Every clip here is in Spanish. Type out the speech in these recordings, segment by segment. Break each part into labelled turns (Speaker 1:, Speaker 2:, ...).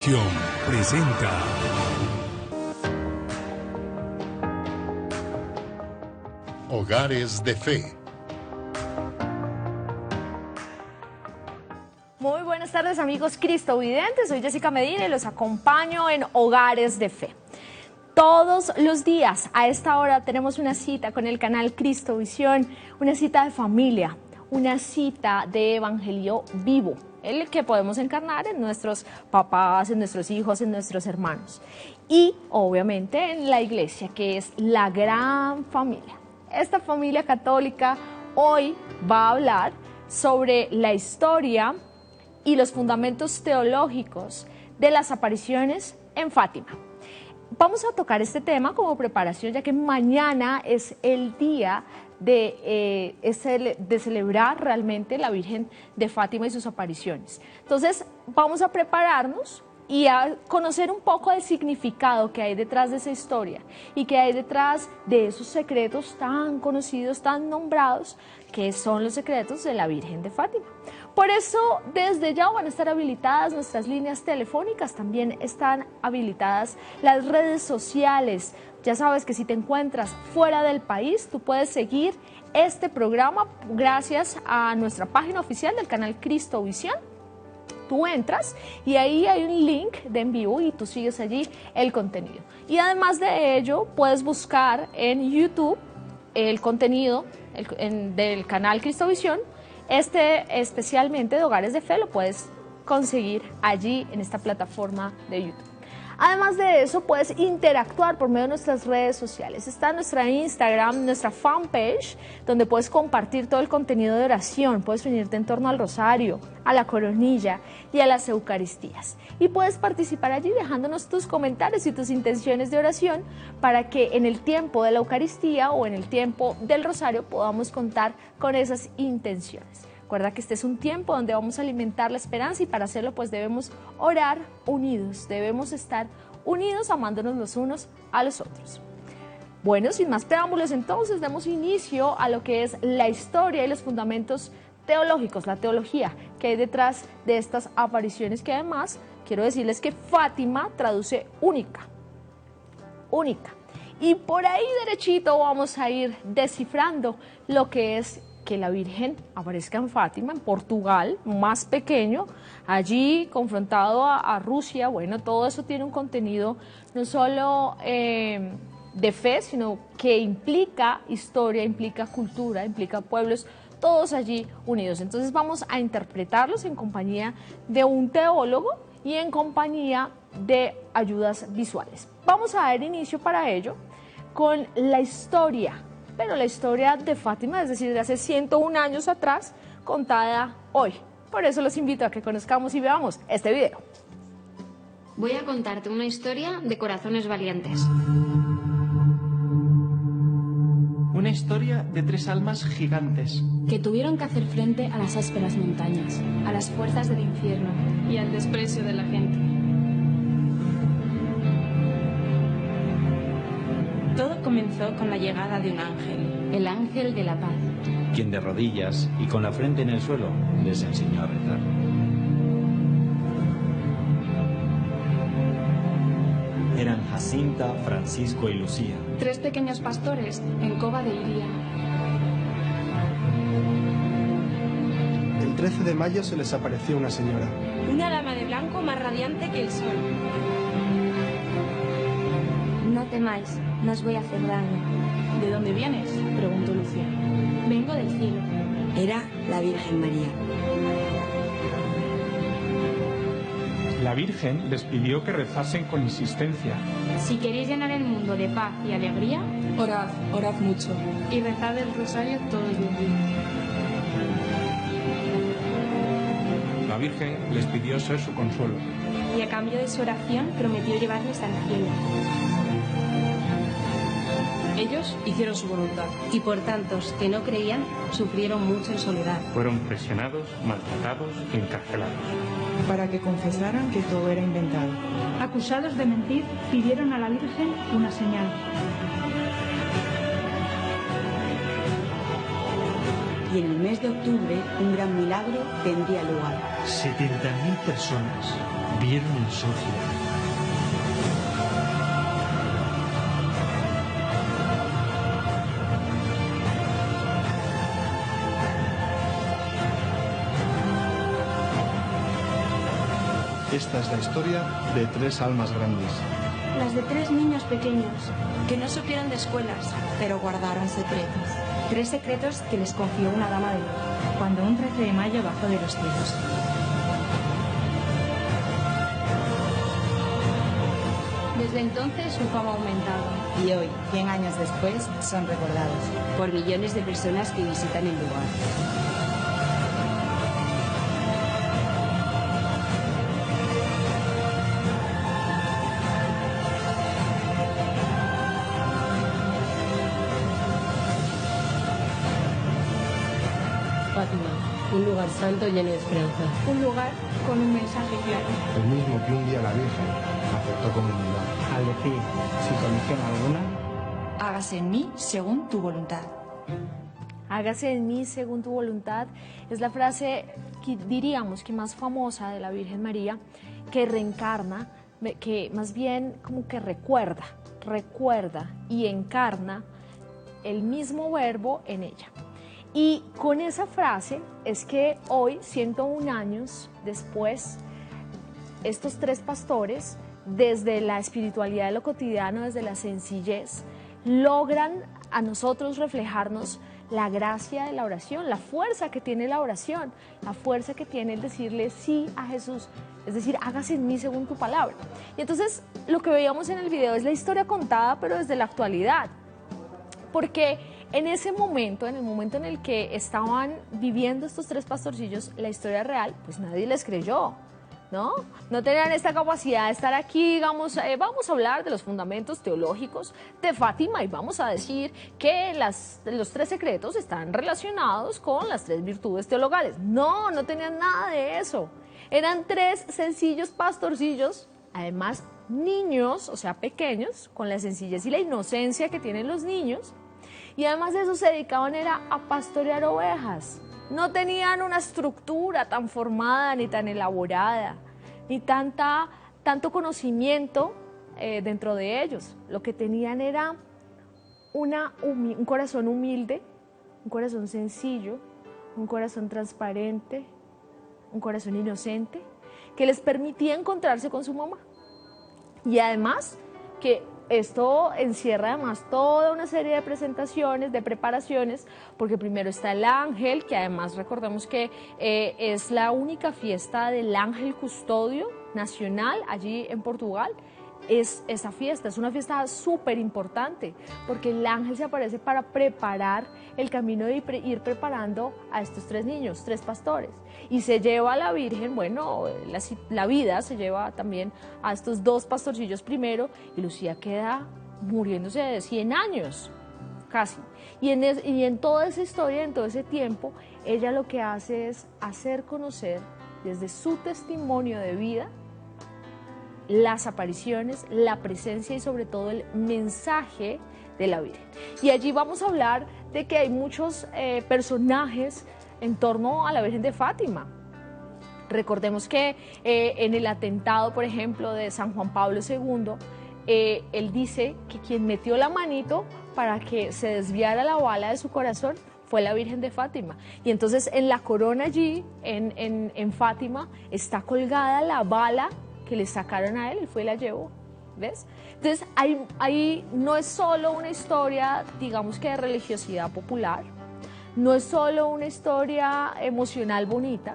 Speaker 1: Presenta Hogares de Fe.
Speaker 2: Muy buenas tardes, amigos cristovidentes. Soy Jessica Medina y los acompaño en Hogares de Fe. Todos los días a esta hora tenemos una cita con el canal Cristovisión, una cita de familia, una cita de evangelio vivo, el que podemos encarnar en nuestros papás, en nuestros hijos, en nuestros hermanos. Y obviamente en la iglesia, que es la gran familia. Esta familia católica hoy va a hablar sobre la historia y los fundamentos teológicos de las apariciones en Fátima. Vamos a tocar este tema como preparación, ya que mañana es el día de celebrar realmente la Virgen de Fátima y sus apariciones. Entonces vamos a prepararnos y a conocer un poco del significado que hay detrás de esa historia y que hay detrás de esos secretos tan conocidos, tan nombrados, que son los secretos de la Virgen de Fátima. Por eso, desde ya van a estar habilitadas nuestras líneas telefónicas, también están habilitadas las redes sociales. Ya sabes que si te encuentras fuera del país, tú puedes seguir este programa gracias a nuestra página oficial del canal Cristovisión. Tú entras y ahí hay un link de en vivo y tú sigues allí el contenido. Y además de ello, puedes buscar en YouTube el contenido del canal Cristovisión. Especialmente de Hogares de Fe, lo puedes conseguir allí en esta plataforma de YouTube. Además de eso, puedes interactuar por medio de nuestras redes sociales. Está nuestra Instagram, nuestra fanpage, donde puedes compartir todo el contenido de oración. Puedes unirte en torno al rosario, a la coronilla y a las eucaristías. Y puedes participar allí dejándonos tus comentarios y tus intenciones de oración para que en el tiempo de la Eucaristía o en el tiempo del rosario podamos contar con esas intenciones. Recuerda que este es un tiempo donde vamos a alimentar la esperanza y para hacerlo pues debemos orar unidos, debemos estar unidos amándonos los unos a los otros. Bueno, sin más preámbulos, entonces demos inicio a lo que es la historia y los fundamentos teológicos, la teología que hay detrás de estas apariciones, que además quiero decirles que Fátima traduce única. Y por ahí derechito vamos a ir descifrando lo que es que la Virgen aparezca en Fátima, en Portugal, más pequeño, allí confrontado a Rusia. Bueno, todo eso tiene un contenido no solo de fe, sino que implica historia, implica cultura, implica pueblos, todos allí unidos. Entonces vamos a interpretarlos en compañía de un teólogo y en compañía de ayudas visuales. Vamos a dar inicio para ello con la historia, pero la historia de Fátima, es decir, de hace 101 años atrás, contada hoy. Por eso los invito a que conozcamos y veamos este video.
Speaker 3: Voy a contarte una historia de corazones valientes.
Speaker 4: Una historia de tres almas gigantes
Speaker 5: que tuvieron que hacer frente a las ásperas montañas, a las fuerzas del infierno y al desprecio de la gente. Todo comenzó con la llegada de un ángel, el ángel de la paz,
Speaker 6: quien de rodillas y con la frente en el suelo les enseñó a rezar. Eran Jacinta, Francisco y Lucía,
Speaker 5: tres pequeños pastores en Cova de Iria.
Speaker 7: El 13 de mayo se les apareció una señora,
Speaker 5: Una dama de blanco más radiante que el sol.
Speaker 8: No temáis, no os voy a hacer daño.
Speaker 5: ¿De dónde vienes?, preguntó Lucía. Vengo del cielo.
Speaker 8: Era la Virgen María.
Speaker 4: La Virgen les pidió que rezasen con insistencia.
Speaker 5: Si queréis llenar el mundo de paz y alegría,
Speaker 9: orad mucho.
Speaker 5: Y rezad el rosario todos los días.
Speaker 4: La Virgen les pidió ser su consuelo.
Speaker 5: Y a cambio de su oración prometió llevarles al cielo. Ellos hicieron su voluntad.
Speaker 3: Y por tantos que no creían, sufrieron mucho en soledad.
Speaker 4: Fueron presionados, maltratados e encarcelados.
Speaker 9: Para que confesaran que todo era inventado.
Speaker 10: Acusados de mentir, pidieron a la Virgen una señal.
Speaker 8: Y en el mes de octubre un gran milagro tendría lugar.
Speaker 11: 70.000 personas
Speaker 6: vieron en Sofía.
Speaker 7: Esta es la historia de 3 almas grandes.
Speaker 10: Las de 3 niños pequeños.
Speaker 8: Que no supieron de escuelas, pero guardaron secretos. 3 secretos que les confió una dama de luz.
Speaker 10: Cuando un 13 de mayo bajó de los cielos.
Speaker 3: Desde entonces su fama ha aumentado.
Speaker 1: Y hoy, 100 años después, son recordados por millones de personas que visitan el lugar.
Speaker 11: Fátima, un lugar santo lleno de esperanza.
Speaker 10: Un lugar con un mensaje claro.
Speaker 7: El mismo que un día la Virgen aceptó como humildad.
Speaker 4: Al decir, sin condición alguna,
Speaker 8: Hágase en mí según tu voluntad.
Speaker 2: Hágase en mí según tu voluntad, es la frase que diríamos que más famosa de la Virgen María, que reencarna, que más bien como que recuerda y encarna el mismo verbo en ella. Y con esa frase es que hoy, 101 años después, estos 3 pastores, desde la espiritualidad de lo cotidiano, desde la sencillez, logran a nosotros reflejarnos la gracia de la oración, la fuerza que tiene la oración, la fuerza que tiene el decirle sí a Jesús, es decir, hágase en mí según tu palabra. Y entonces lo que veíamos en el video es la historia contada, pero desde la actualidad, porque en ese momento, en el momento en el que estaban viviendo estos 3 pastorcillos, la historia real, pues nadie les creyó, ¿no? No tenían esta capacidad de estar aquí, digamos, vamos a hablar de los fundamentos teológicos de Fátima y vamos a decir que los 3 secretos están relacionados con las 3 virtudes teologales. No, no tenían nada de eso. Eran 3 sencillos pastorcillos, además niños, o sea, pequeños, con la sencillez y la inocencia que tienen los niños. Y además de eso se dedicaban era a pastorear ovejas. No tenían una estructura tan formada ni tan elaborada, ni tanto conocimiento dentro de ellos. Lo que tenían era un corazón humilde, un corazón sencillo, un corazón transparente, un corazón inocente, que les permitía encontrarse con su mamá. Y además que esto encierra además toda una serie de presentaciones, de preparaciones, porque primero está el ángel, que además recordemos que es la única fiesta del ángel custodio nacional allí en Portugal. Es esa fiesta, es una fiesta súper importante, porque el ángel se aparece para preparar el camino de ir preparando a estos 3 niños, 3 pastores. Y se lleva a la Virgen, bueno, la vida se lleva también a estos 2 pastorcillos primero, y Lucía queda muriéndose de 100 años, casi. Y en toda esa historia, en todo ese tiempo, ella lo que hace es hacer conocer desde su testimonio de vida las apariciones, la presencia y sobre todo el mensaje de la Virgen. Y allí vamos a hablar de que hay muchos personajes en torno a la Virgen de Fátima. Recordemos que en el atentado, por ejemplo, de San Juan Pablo II, él dice que quien metió la manito para que se desviara la bala de su corazón fue la Virgen de Fátima. Y entonces en la corona allí, en Fátima, está colgada la bala que le sacaron a él, él fue y la llevó, ¿ves? Entonces, ahí no es solo una historia, digamos que de religiosidad popular, no es solo una historia emocional bonita,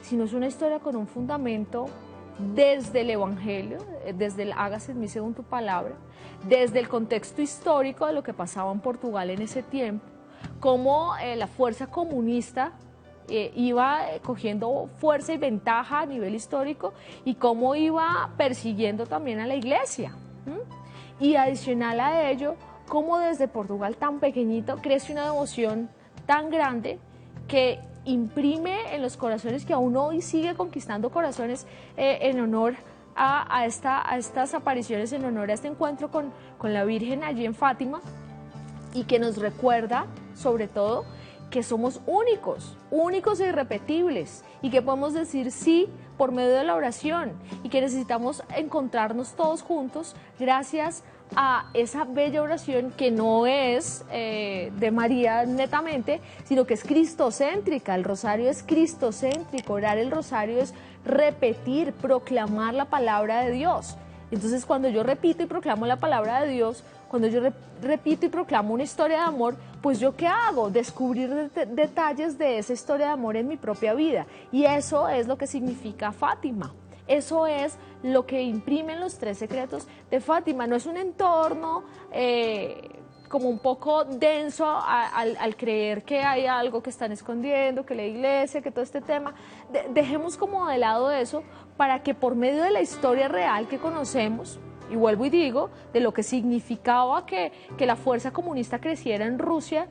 Speaker 2: sino es una historia con un fundamento desde el Evangelio, desde el hágase en mí según tu palabra, desde el contexto histórico de lo que pasaba en Portugal en ese tiempo, cómo la fuerza comunista iba cogiendo fuerza y ventaja a nivel histórico y cómo iba persiguiendo también a la iglesia. Y adicional a ello, cómo desde Portugal tan pequeñito crece una devoción tan grande que imprime en los corazones, que aún hoy sigue conquistando corazones en honor a estas apariciones, en honor a este encuentro con la Virgen allí en Fátima, y que nos recuerda sobre todo que somos únicos e irrepetibles y que podemos decir sí por medio de la oración y que necesitamos encontrarnos todos juntos gracias a esa bella oración que no es de María netamente, sino que es cristocéntrica. El rosario es cristocéntrico, orar el rosario es repetir, proclamar la palabra de Dios. Entonces, cuando yo repito y proclamo la palabra de Dios, cuando yo repito y proclamo una historia de amor, pues ¿yo qué hago? Descubrir detalles de esa historia de amor en mi propia vida. Y eso es lo que significa Fátima. Eso es lo que imprimen los 3 secretos de Fátima. No es un entorno como un poco denso al creer que hay algo que están escondiendo, que la iglesia, que todo este tema. Dejemos como de lado eso para que por medio de la historia real que conocemos, y vuelvo y digo, de lo que significaba que la fuerza comunista creciera en Rusia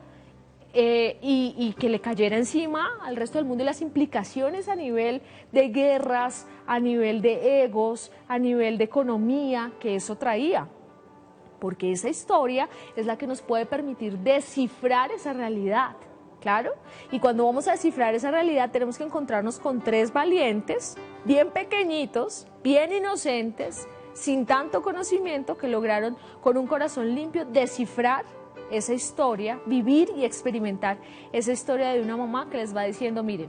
Speaker 2: y que le cayera encima al resto del mundo, y las implicaciones a nivel de guerras, a nivel de egos, a nivel de economía que eso traía. Porque esa historia es la que nos puede permitir descifrar esa realidad, ¿claro? Y cuando vamos a descifrar esa realidad tenemos que encontrarnos con 3 valientes, bien pequeñitos, bien inocentes, sin tanto conocimiento, que lograron con un corazón limpio descifrar esa historia, vivir y experimentar esa historia de una mamá que les va diciendo, miren,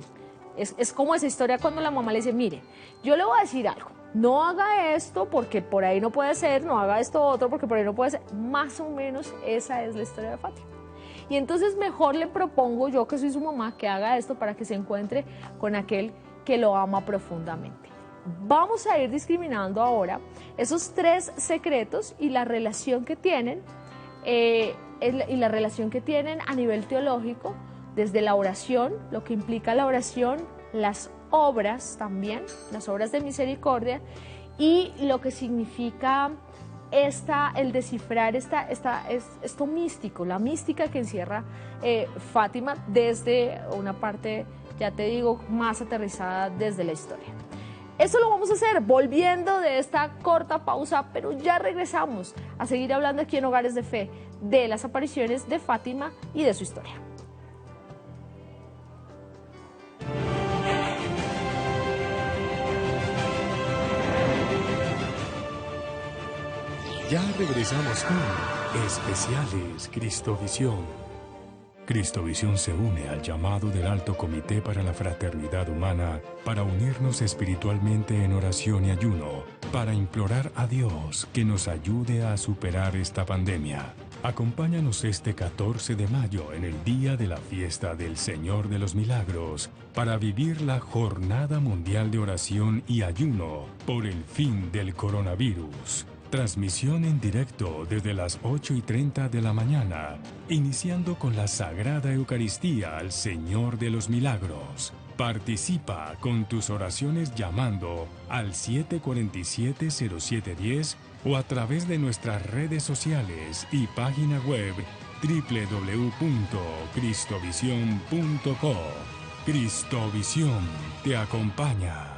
Speaker 2: es como esa historia cuando la mamá le dice, mire, yo le voy a decir algo, no haga esto porque por ahí no puede ser, no haga esto otro porque por ahí no puede ser. Más o menos esa es la historia de Fátima. Y entonces mejor le propongo yo, que soy su mamá, que haga esto para que se encuentre con aquel que lo ama profundamente. Vamos a ir discriminando ahora esos 3 secretos y la relación que tienen, a nivel teológico, desde la oración, lo que implica la oración, las obras también, las obras de misericordia, y lo que significa el descifrar esto místico, la mística que encierra Fátima desde una parte, ya te digo, más aterrizada desde la historia. Eso lo vamos a hacer volviendo de esta corta pausa, pero ya regresamos a seguir hablando aquí en Hogares de Fe de las apariciones de Fátima y de su historia.
Speaker 12: Ya regresamos con Especiales Cristovisión. Cristovisión se une al llamado del Alto Comité para la Fraternidad Humana para unirnos espiritualmente en oración y ayuno, para implorar a Dios que nos ayude a superar esta pandemia. Acompáñanos este 14 de mayo en el día de la fiesta del Señor de los Milagros para vivir la Jornada Mundial de Oración y Ayuno por el fin del coronavirus. Transmisión en directo desde las 8:30 de la mañana, iniciando con la Sagrada Eucaristía al Señor de los Milagros. Participa con tus oraciones llamando al 747-0710 o a través de nuestras redes sociales y página web www.cristovision.co. Cristovisión te acompaña.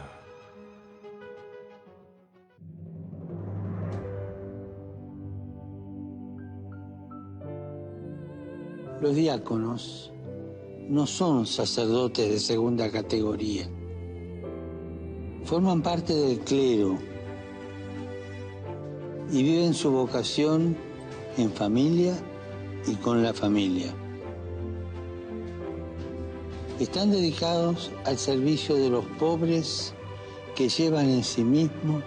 Speaker 13: Los diáconos no son sacerdotes de segunda categoría. Forman parte del clero y viven su vocación en familia y con la familia. Están dedicados al servicio de los pobres que llevan en sí mismos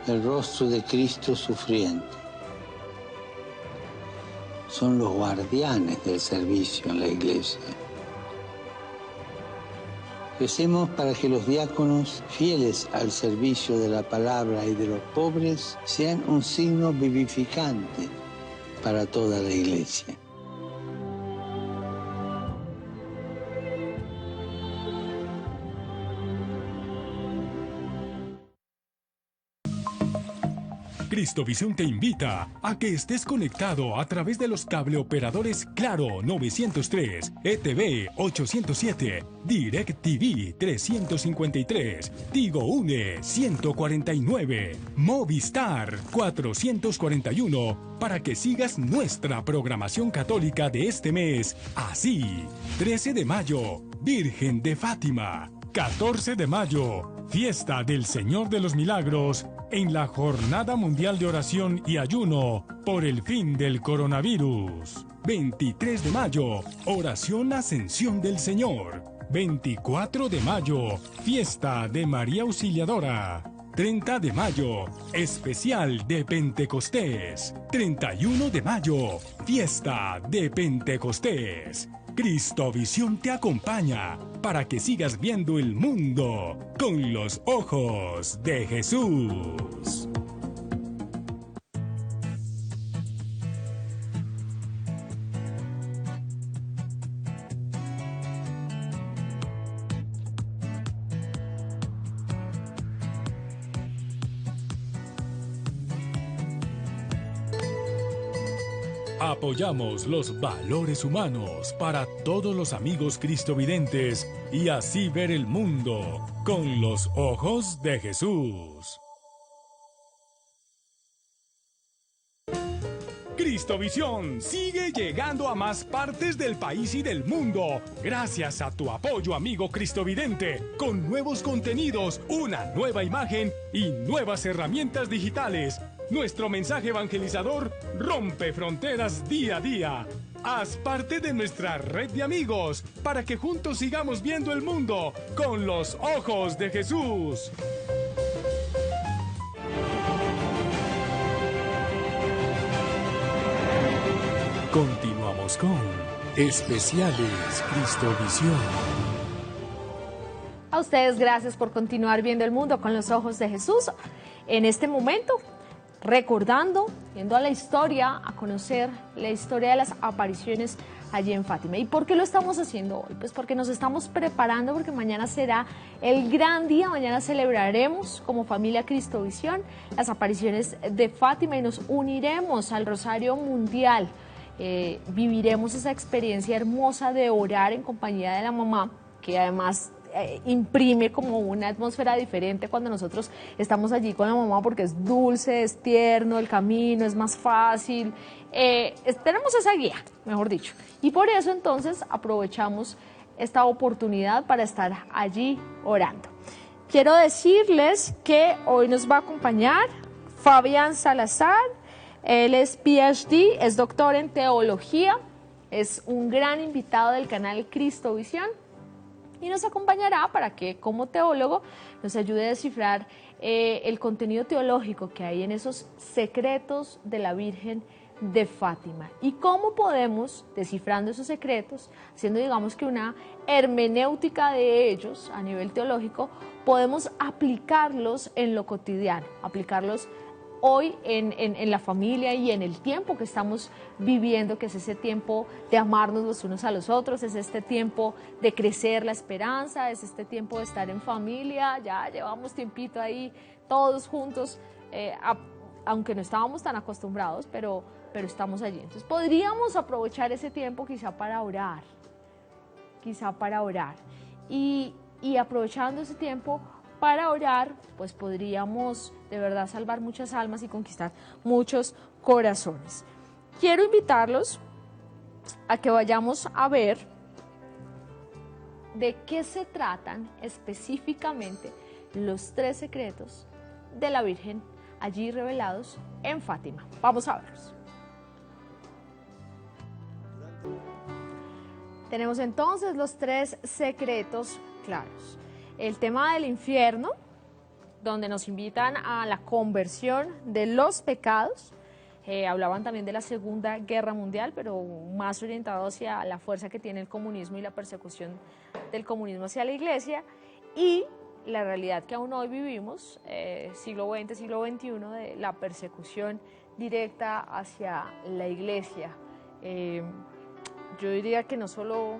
Speaker 13: el rostro de Cristo sufriente. Son los guardianes del servicio en la iglesia. Recemos para que los diáconos, fieles al servicio de la palabra y de los pobres, sean un signo vivificante para toda la iglesia.
Speaker 12: Cristovisión te invita a que estés conectado a través de los cableoperadores Claro 903, ETV 807, DirecTV 353, Tigo Une 149, Movistar 441, para que sigas nuestra programación católica de este mes. Así, 13 de mayo, Virgen de Fátima. 14 de mayo, Fiesta del Señor de los Milagros, en la Jornada Mundial de Oración y Ayuno por el fin del coronavirus. 23 de mayo, Oración Ascensión del Señor. 24 de mayo, Fiesta de María Auxiliadora. 30 de mayo, Especial de Pentecostés. 31 de mayo, Fiesta de Pentecostés. Cristovisión te acompaña para que sigas viendo el mundo con los ojos de Jesús. Apoyamos los valores humanos para todos los amigos cristovidentes y así ver el mundo con los ojos de Jesús. Cristovisión sigue llegando a más partes del país y del mundo gracias a tu apoyo, amigo cristovidente, con nuevos contenidos, una nueva imagen y nuevas herramientas digitales. Nuestro mensaje evangelizador rompe fronteras día a día. Haz parte de nuestra red de amigos para que juntos sigamos viendo el mundo con los ojos de Jesús. Continuamos con Especiales Cristovisión.
Speaker 2: A ustedes gracias por continuar viendo el mundo con los ojos de Jesús. En este momento, recordando, yendo a la historia, a conocer la historia de las apariciones allí en Fátima. ¿Y por qué lo estamos haciendo hoy? Pues porque nos estamos preparando, porque mañana será el gran día, mañana celebraremos como familia Cristovisión las apariciones de Fátima y nos uniremos al Rosario Mundial. Viviremos esa experiencia hermosa de orar en compañía de la mamá, que además imprime como una atmósfera diferente cuando nosotros estamos allí con la mamá, porque es dulce, es tierno, el camino es más fácil, tenemos esa guía, mejor dicho, y por eso entonces aprovechamos esta oportunidad para estar allí orando. Quiero decirles que hoy nos va a acompañar Fabián Salazar. Él es PhD, es doctor en teología, es un gran invitado del canal Cristovisión y nos acompañará para que como teólogo nos ayude a descifrar el contenido teológico que hay en esos secretos de la Virgen de Fátima y cómo podemos, descifrando esos secretos, haciendo digamos que una hermenéutica de ellos a nivel teológico, podemos aplicarlos en lo cotidiano, aplicarlos hoy en la familia y en el tiempo que estamos viviendo, que es ese tiempo de amarnos los unos a los otros, es este tiempo de crecer la esperanza, es este tiempo de estar en familia. Ya llevamos tiempito ahí todos juntos, aunque no estábamos tan acostumbrados, pero estamos allí. Entonces podríamos aprovechar ese tiempo quizá para orar, y aprovechando ese tiempo para orar, pues podríamos de verdad salvar muchas almas y conquistar muchos corazones. Quiero invitarlos a que vayamos a ver de qué se tratan específicamente los 3 secretos de la Virgen allí revelados en Fátima. Vamos a verlos. Tenemos entonces los 3 secretos claros. El tema del infierno, donde nos invitan a la conversión de los pecados. Hablaban también de la Segunda Guerra Mundial, pero más orientado hacia la fuerza que tiene el comunismo y la persecución del comunismo hacia la Iglesia. Y la realidad que aún hoy vivimos, siglo XX, siglo XXI, de la persecución directa hacia la Iglesia. Yo diría que no solo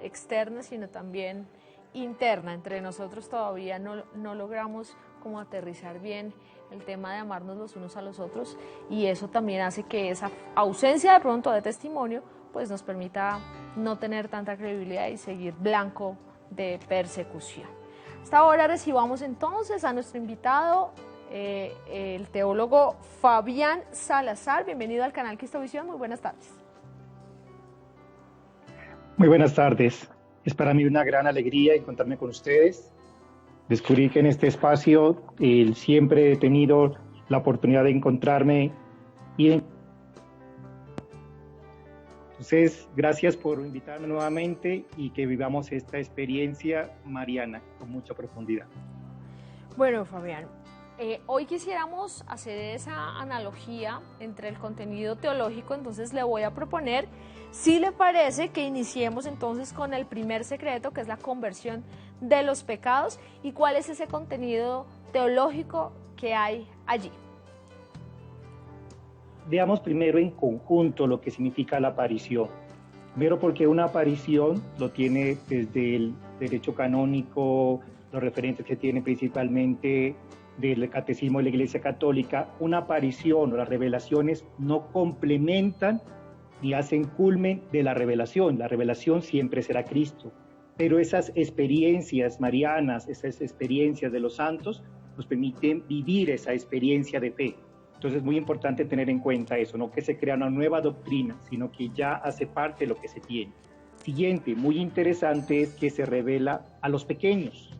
Speaker 2: externa, sino también interna. Entre nosotros todavía no logramos como aterrizar bien el tema de amarnos los unos a los otros, y eso también hace que esa ausencia de pronto de testimonio pues nos permita no tener tanta credibilidad y seguir blanco de persecución. Hasta ahora recibamos entonces a nuestro invitado, el teólogo Fabián Salazar. Bienvenido al canal Cristovisión, muy buenas tardes.
Speaker 14: Muy buenas tardes. Es para mí una gran alegría encontrarme con ustedes. Descubrí que en este espacio siempre he tenido la oportunidad de encontrarme y entonces, gracias por invitarme nuevamente y que vivamos esta experiencia mariana con mucha profundidad.
Speaker 2: Bueno, Fabián, hoy quisiéramos hacer esa analogía entre el contenido teológico, entonces le voy a proponer, si le parece, que iniciemos entonces con el primer secreto, que es la conversión de los pecados, y cuál es ese contenido teológico que hay allí.
Speaker 14: Veamos primero en conjunto lo que significa la aparición. Primero porque una aparición lo tiene desde el derecho canónico, los referentes que tiene principalmente del Catecismo de la Iglesia Católica. Una aparición o las revelaciones no complementan ni hacen culmen de la revelación. La revelación siempre será Cristo. Pero esas experiencias marianas, esas experiencias de los santos, nos permiten vivir esa experiencia de fe. Entonces es muy importante tener en cuenta eso, no que se crea una nueva doctrina, sino que ya hace parte de lo que se tiene. Siguiente, muy interesante, es que se revela a los pequeños,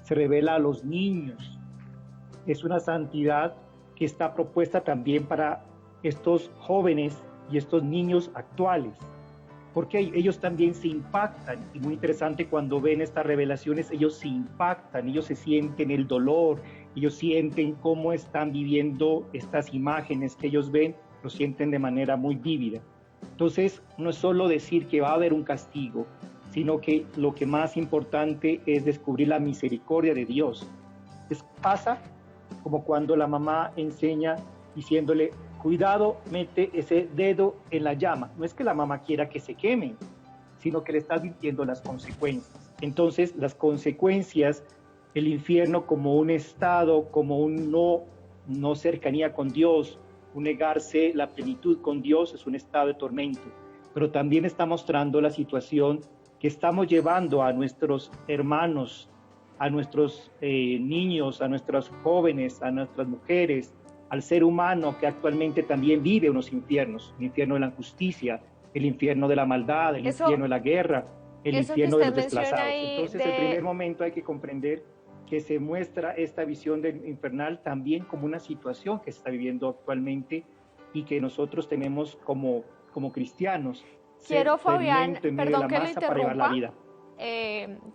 Speaker 14: se revela a los niños. Es una santidad que está propuesta también para estos jóvenes y estos niños actuales, porque ellos también se impactan, y muy interesante cuando ven estas revelaciones, ellos se impactan, ellos se sienten el dolor, ellos sienten cómo están viviendo estas imágenes que ellos ven, lo sienten de manera muy vívida. Entonces, no es solo decir que va a haber un castigo, sino que lo que más importante es descubrir la misericordia de Dios. Pasa como cuando la mamá enseña diciéndole, cuidado, mete ese dedo en la llama. No es que la mamá quiera que se quemen, sino que le está advirtiendo las consecuencias. Entonces, las consecuencias, el infierno como un estado, como un no cercanía con Dios, un negarse la plenitud con Dios, es un estado de tormento. Pero también está mostrando la situación que estamos llevando a nuestros hermanos, a nuestros niños, a nuestros jóvenes, a nuestras mujeres, al ser humano que actualmente también vive unos infiernos, el infierno de la injusticia, el infierno de la maldad, el infierno de la guerra, el infierno de los desplazados. Entonces, el primer momento hay que comprender que se muestra esta visión del infernal también como una situación que se está viviendo actualmente y que nosotros tenemos como cristianos.
Speaker 2: Quiero, Fabián, perdón que lo interrumpa,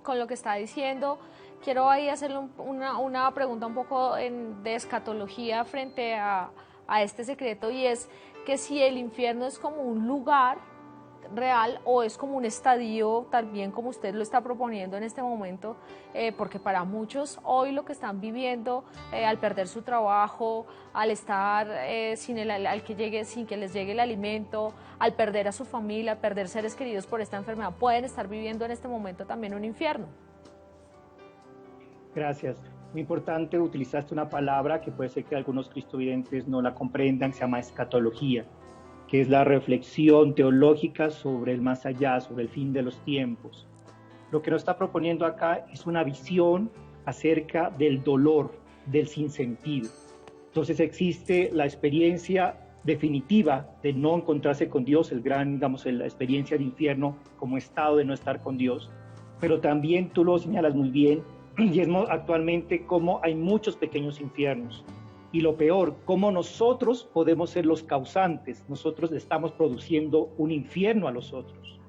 Speaker 2: con lo que está diciendo. Quiero ahí hacerle una pregunta un poco de escatología frente a este secreto, y es que si el infierno es como un lugar real o es como un estadio, también como usted lo está proponiendo en este momento, porque para muchos hoy lo que están viviendo al perder su trabajo, al estar sin que les llegue el alimento, al perder a su familia, al perder seres queridos por esta enfermedad, pueden estar viviendo en este momento también un infierno.
Speaker 14: Gracias. Muy importante, utilizaste una palabra que puede ser que algunos cristovidentes no la comprendan, que se llama escatología, que es la reflexión teológica sobre el más allá, sobre el fin de los tiempos. Lo que nos está proponiendo acá es una visión acerca del dolor, del sinsentido. Entonces existe la experiencia definitiva de no encontrarse con Dios, la experiencia de infierno como estado de no estar con Dios, pero también tú lo señalas muy bien, y es actualmente como hay muchos pequeños infiernos. Y lo peor, cómo nosotros podemos ser los causantes. Nosotros estamos produciendo un infierno a los otros,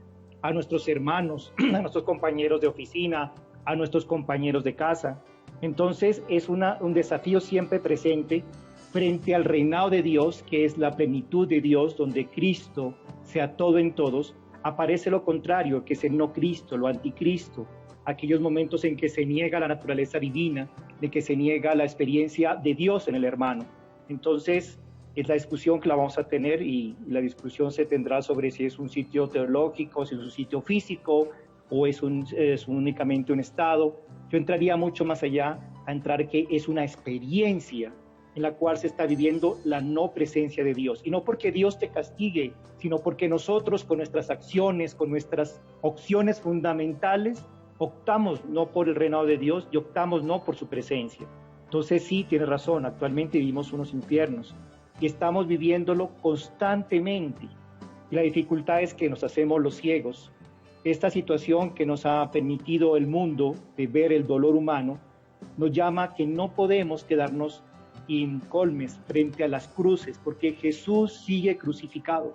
Speaker 14: a nuestros hermanos, a nuestros compañeros de oficina, a nuestros compañeros de casa. Entonces es un desafío siempre presente frente al reinado de Dios, que es la plenitud de Dios, donde Cristo sea todo en todos. Aparece lo contrario, que es el no Cristo, lo anticristo, aquellos momentos en que se niega la naturaleza divina, de que se niega la experiencia de Dios en el hermano. Entonces, es la discusión que la vamos a tener, y la discusión se tendrá sobre si es un sitio teológico, si es un sitio físico, o es únicamente un estado. Yo entraría mucho más allá, a entrar que es una experiencia en la cual se está viviendo la no presencia de Dios. Y no porque Dios te castigue, sino porque nosotros con nuestras acciones, con nuestras opciones fundamentales, optamos no por el reinado de Dios y optamos no por su presencia. Entonces sí, tienes razón, actualmente vivimos unos infiernos y estamos viviéndolo constantemente. Y la dificultad es que nos hacemos los ciegos. Esta situación que nos ha permitido el mundo de ver el dolor humano, nos llama a que no podemos quedarnos incolmes frente a las cruces, porque Jesús sigue crucificado,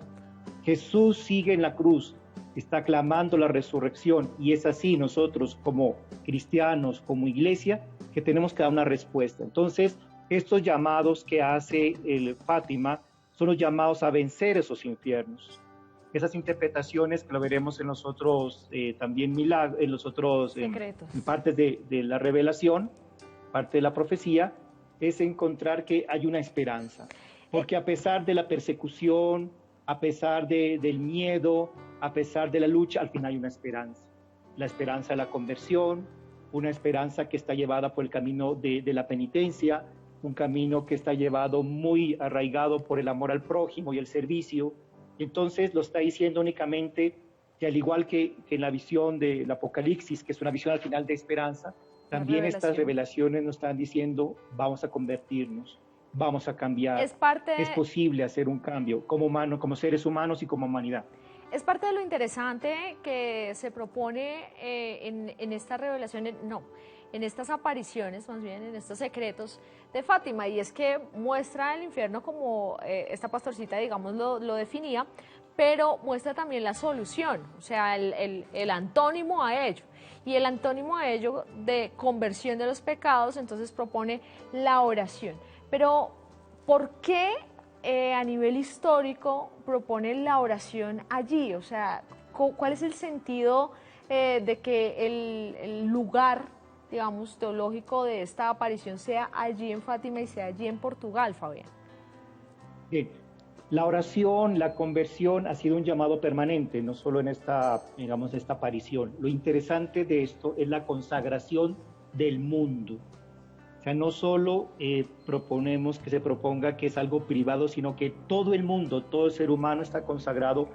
Speaker 14: Jesús sigue en la cruz, está clamando la resurrección, y es así nosotros como cristianos, como iglesia, que tenemos que dar una respuesta. Entonces, estos llamados que hace el Fátima son los llamados a vencer esos infiernos. Esas interpretaciones que lo veremos en los otros también milagros, en los otros en partes de la revelación, parte de la profecía, es encontrar que hay una esperanza. Porque a pesar de la persecución, a pesar del miedo, a pesar de la lucha, al final hay una esperanza. La esperanza de la conversión, una esperanza que está llevada por el camino de la penitencia, un camino que está llevado muy arraigado por el amor al prójimo y el servicio. Entonces lo está diciendo únicamente que al igual que en la visión del Apocalipsis, que es una visión al final de esperanza, también estas revelaciones nos están diciendo, vamos a convertirnos, vamos a cambiar. Es posible hacer un cambio como humanos, como seres humanos y como humanidad.
Speaker 2: Es parte de lo interesante que se propone en estas revelaciones, en estas apariciones, más bien en estos secretos de Fátima, y es que muestra el infierno como esta pastorcita, digamos, lo definía, pero muestra también la solución, o sea, el antónimo a ello. Y el antónimo a ello de conversión de los pecados, entonces propone la oración. Pero, ¿por qué a nivel histórico propone la oración allí? O sea, ¿cuál es el sentido de que el lugar, digamos, teológico de esta aparición sea allí en Fátima y sea allí en Portugal, Fabián?
Speaker 14: Sí. La oración, la conversión ha sido un llamado permanente, no solo en esta, digamos, esta aparición. Lo interesante de esto es la consagración del mundo. O sea, no solo proponemos que se proponga que es algo privado, sino que todo el mundo, todo el ser humano está consagrado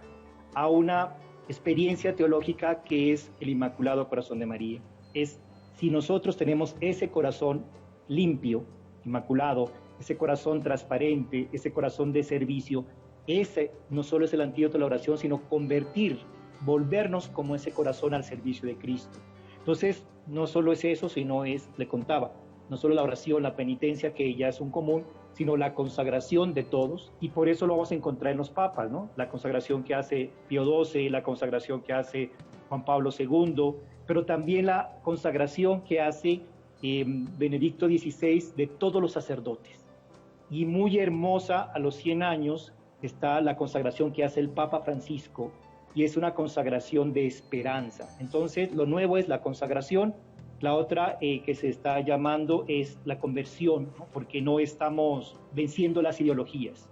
Speaker 14: a una experiencia teológica que es el Inmaculado Corazón de María. Es si nosotros tenemos ese corazón limpio, inmaculado, ese corazón transparente, ese corazón de servicio, ese no solo es el antídoto de la oración, sino volvernos como ese corazón al servicio de Cristo. Entonces, no solo es eso, sino le contaba, no solo la oración, la penitencia, que ya es un común, sino la consagración de todos, y por eso lo vamos a encontrar en los papas, ¿no? La consagración que hace Pío XII, la consagración que hace Juan Pablo II, pero también la consagración que hace Benedicto XVI de todos los sacerdotes. Y muy hermosa, a los 100 años, está la consagración que hace el Papa Francisco, y es una consagración de esperanza. Entonces, lo nuevo es la consagración, la otra que se está llamando es la conversión, ¿no? Porque no estamos venciendo las ideologías.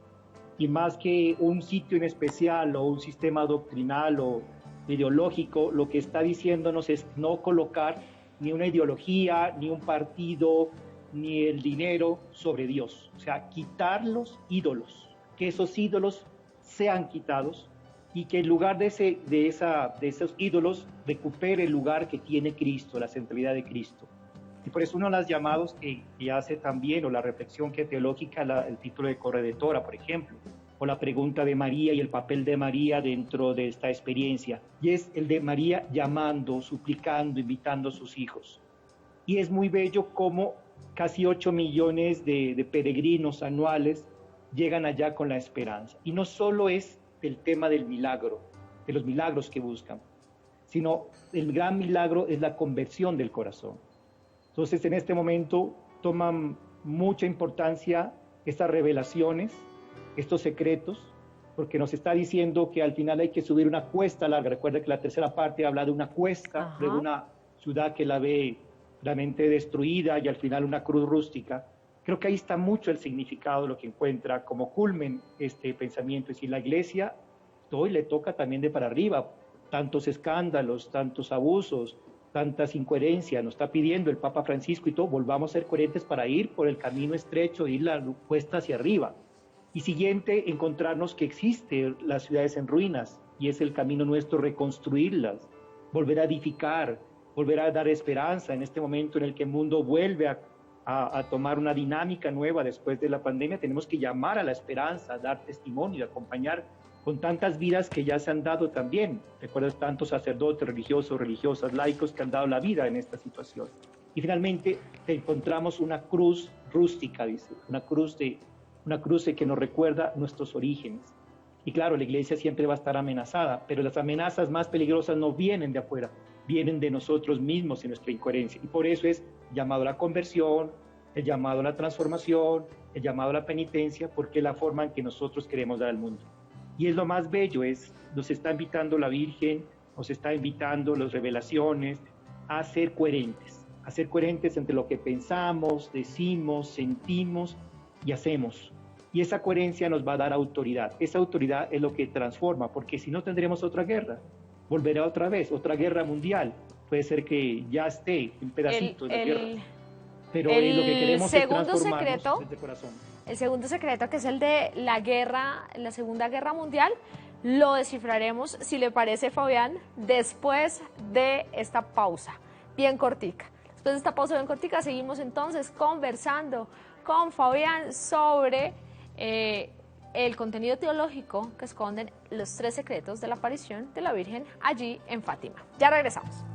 Speaker 14: Y más que un sitio en especial o un sistema doctrinal o ideológico, lo que está diciéndonos es no colocar ni una ideología, ni un partido, ni el dinero sobre Dios. O sea, quitar los ídolos, que esos ídolos sean quitados y que en lugar de esos ídolos recupere el lugar que tiene Cristo, la centralidad de Cristo. Y por eso uno de los llamados que hace también, o la reflexión que teológica, el título de Corredentora, por ejemplo, o la pregunta de María y el papel de María dentro de esta experiencia, y es el de María llamando, suplicando, invitando a sus hijos. Y es muy bello cómo casi 8 millones de peregrinos anuales llegan allá con la esperanza. Y no solo es el tema del milagro, de los milagros que buscan, sino el gran milagro es la conversión del corazón. Entonces, en este momento toman mucha importancia estas revelaciones, estos secretos, porque nos está diciendo que al final hay que subir una cuesta larga. Recuerda que la tercera parte habla de una cuesta, de una ciudad que la ve realmente destruida y al final una cruz rústica. Creo que ahí está mucho el significado de lo que encuentra como culmen este pensamiento. Es decir, la iglesia hoy le toca también de para arriba, tantos escándalos, tantos abusos, tantas incoherencias, nos está pidiendo el Papa Francisco y todo, volvamos a ser coherentes para ir por el camino estrecho, ir la cuesta hacia arriba. Y siguiente, encontrarnos que existen las ciudades en ruinas y es el camino nuestro reconstruirlas, volver a edificar, volver a dar esperanza en este momento en el que el mundo vuelve a tomar una dinámica nueva después de la pandemia. Tenemos que llamar a la esperanza, dar testimonio, acompañar con tantas vidas que ya se han dado también. Recuerdas tantos sacerdotes, religiosos, religiosas, laicos que han dado la vida en esta situación. Y finalmente encontramos una cruz rústica, dice, una cruz que nos recuerda nuestros orígenes. Y claro, la iglesia siempre va a estar amenazada, pero las amenazas más peligrosas no vienen de afuera, vienen de nosotros mismos y nuestra incoherencia. Y por eso es llamado a la conversión, el llamado a la transformación, el llamado a la penitencia, porque es la forma en que nosotros queremos dar al mundo. Y es lo más bello, nos está invitando la Virgen, nos está invitando las revelaciones a ser coherentes entre lo que pensamos, decimos, sentimos y hacemos. Y esa coherencia nos va a dar autoridad. Esa autoridad es lo que transforma, porque si no tendremos otra guerra, volverá otra vez, otra guerra mundial. Puede ser que ya esté en pedacitos de guerra. Pero lo que queremos es transformarnos desde el corazón.
Speaker 2: El segundo secreto, que es el de la Segunda Guerra Mundial, lo descifraremos, si le parece, Fabián, después de esta pausa bien cortica. Después de esta pausa bien cortica, seguimos entonces conversando con Fabián sobre el contenido teológico que esconden los 3 secretos de la aparición de la Virgen allí en Fátima. Ya regresamos.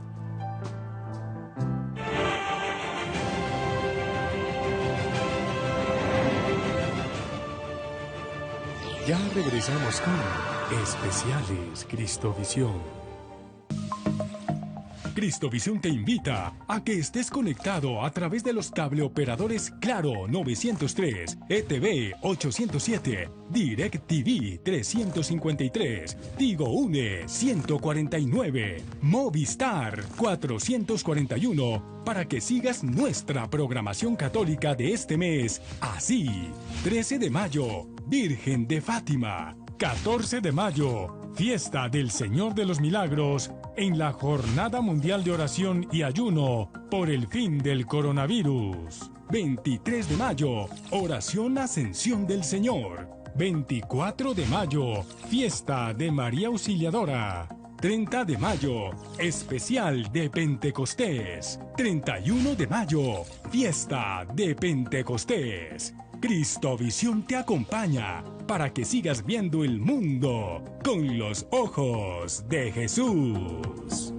Speaker 12: Ya regresamos con Especiales Cristovisión. Cristovisión te invita a que estés conectado a través de los cableoperadores Claro 903, ETV 807, DirecTV 353, Tigo Une 149, Movistar 441, para que sigas nuestra programación católica de este mes así. 13 de mayo, Virgen de Fátima. 14 de mayo, Fiesta del Señor de los Milagros en la Jornada Mundial de Oración y Ayuno por el fin del coronavirus. 23 de mayo, Oración Ascensión del Señor. 24 de mayo, Fiesta de María Auxiliadora. 30 de mayo, Especial de Pentecostés. 31 de mayo, Fiesta de Pentecostés. Cristovisión te acompaña para que sigas viendo el mundo con los ojos de Jesús.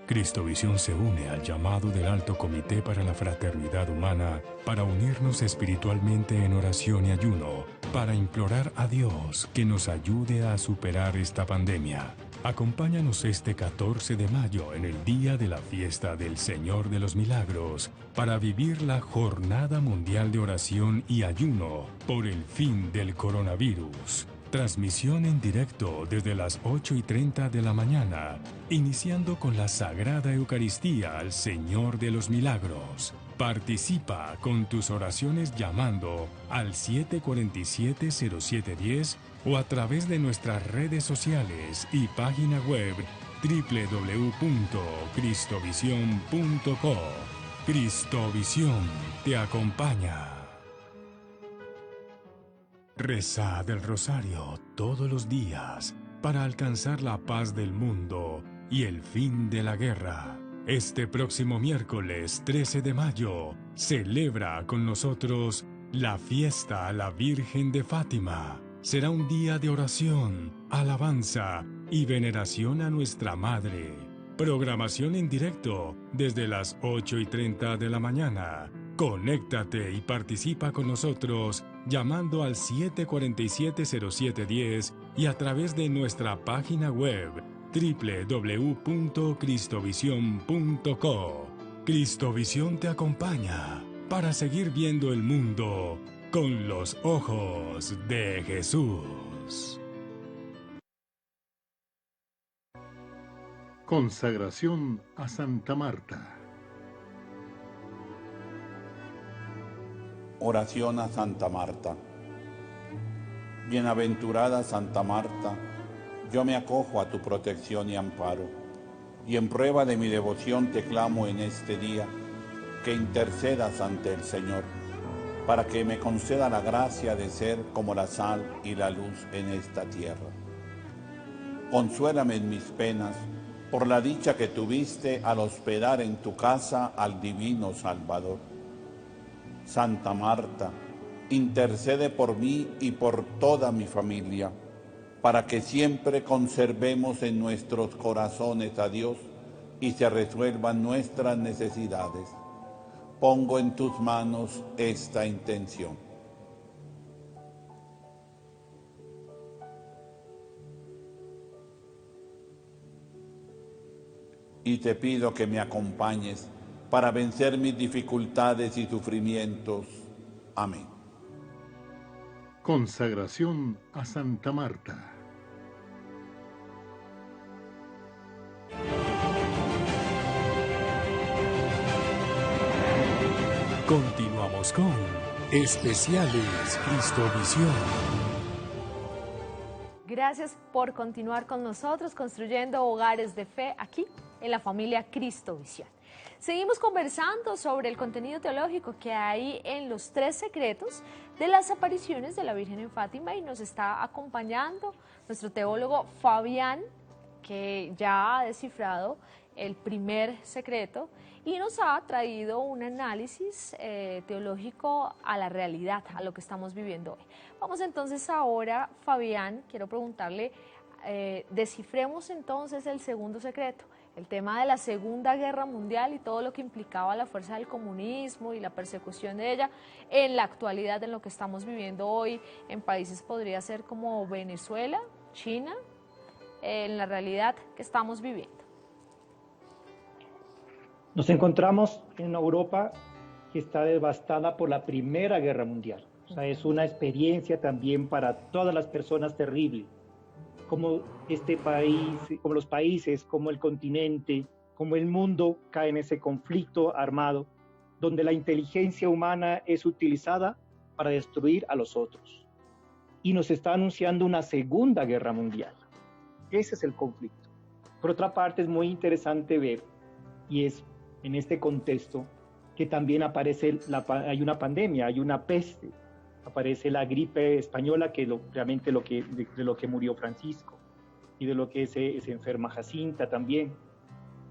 Speaker 12: Cristovisión se une al llamado del Alto Comité para la Fraternidad Humana para unirnos espiritualmente en oración y ayuno, para implorar a Dios que nos ayude a superar esta pandemia. Acompáñanos este 14 de mayo en el día de la fiesta del Señor de los Milagros para vivir la Jornada Mundial de Oración y Ayuno por el fin del coronavirus. Transmisión en directo desde las 8:30 de la mañana, iniciando con la Sagrada Eucaristía al Señor de los Milagros. Participa con tus oraciones llamando al 747-0710 o a través de nuestras redes sociales y página web www.cristovision.co. Cristovisión te acompaña. Reza del rosario todos los días para alcanzar la paz del mundo y el fin de la guerra. Este próximo miércoles 13 de mayo celebra con nosotros la fiesta a la Virgen de Fátima. Será un día de oración, alabanza y veneración a nuestra Madre. Programación en directo desde las 8:30 de la mañana. Conéctate y participa con nosotros llamando al 747-0710 y a través de nuestra página web www.cristovision.co. Cristovisión te acompaña para seguir viendo el mundo con los ojos de Jesús.
Speaker 15: Consagración a Santa Marta.
Speaker 16: Oración a Santa Marta. Bienaventurada Santa Marta, yo me acojo a tu protección y amparo. y en prueba de mi devoción te clamo en este día que intercedas ante el Señor, para que me conceda la gracia de ser como la sal y la luz en esta tierra. Consuélame en mis penas, por la dicha que tuviste al hospedar en tu casa al divino Salvador. Santa Marta, intercede por mí y por toda mi familia, para que siempre conservemos en nuestros corazones a Dios y se resuelvan nuestras necesidades. Pongo en tus manos esta intención. Y te pido que me acompañes para vencer mis dificultades y sufrimientos. Amén.
Speaker 15: Consagración a Santa Marta.
Speaker 12: Continuamos con Especiales Cristovisión.
Speaker 2: Gracias por continuar con nosotros construyendo hogares de fe aquí en la familia Cristovisión. Seguimos conversando sobre el contenido teológico que hay en los 3 secretos de las apariciones de la Virgen en Fátima y nos está acompañando nuestro teólogo Fabián, que ya ha descifrado el primer secreto y nos ha traído un análisis teológico a la realidad, a lo que estamos viviendo hoy. Vamos entonces ahora, Fabián, quiero preguntarle, descifremos entonces el segundo secreto, el tema de la Segunda Guerra Mundial y todo lo que implicaba la fuerza del comunismo y la persecución de ella en la actualidad, en lo que estamos viviendo hoy en países podría ser como Venezuela, China, en la realidad que estamos viviendo.
Speaker 14: Nos encontramos en una Europa que está devastada por la Primera Guerra Mundial. O sea, es una experiencia también para todas las personas terrible. Como este país, como los países, como el continente, como el mundo cae en ese conflicto armado, donde la inteligencia humana es utilizada para destruir a los otros. Y nos está anunciando una Segunda Guerra Mundial. Ese es el conflicto. Por otra parte, es muy interesante ver, y es en este contexto, que también aparece, hay una pandemia, hay una peste, aparece la gripe española, que realmente de lo que murió Francisco, y de lo que se enferma Jacinta también.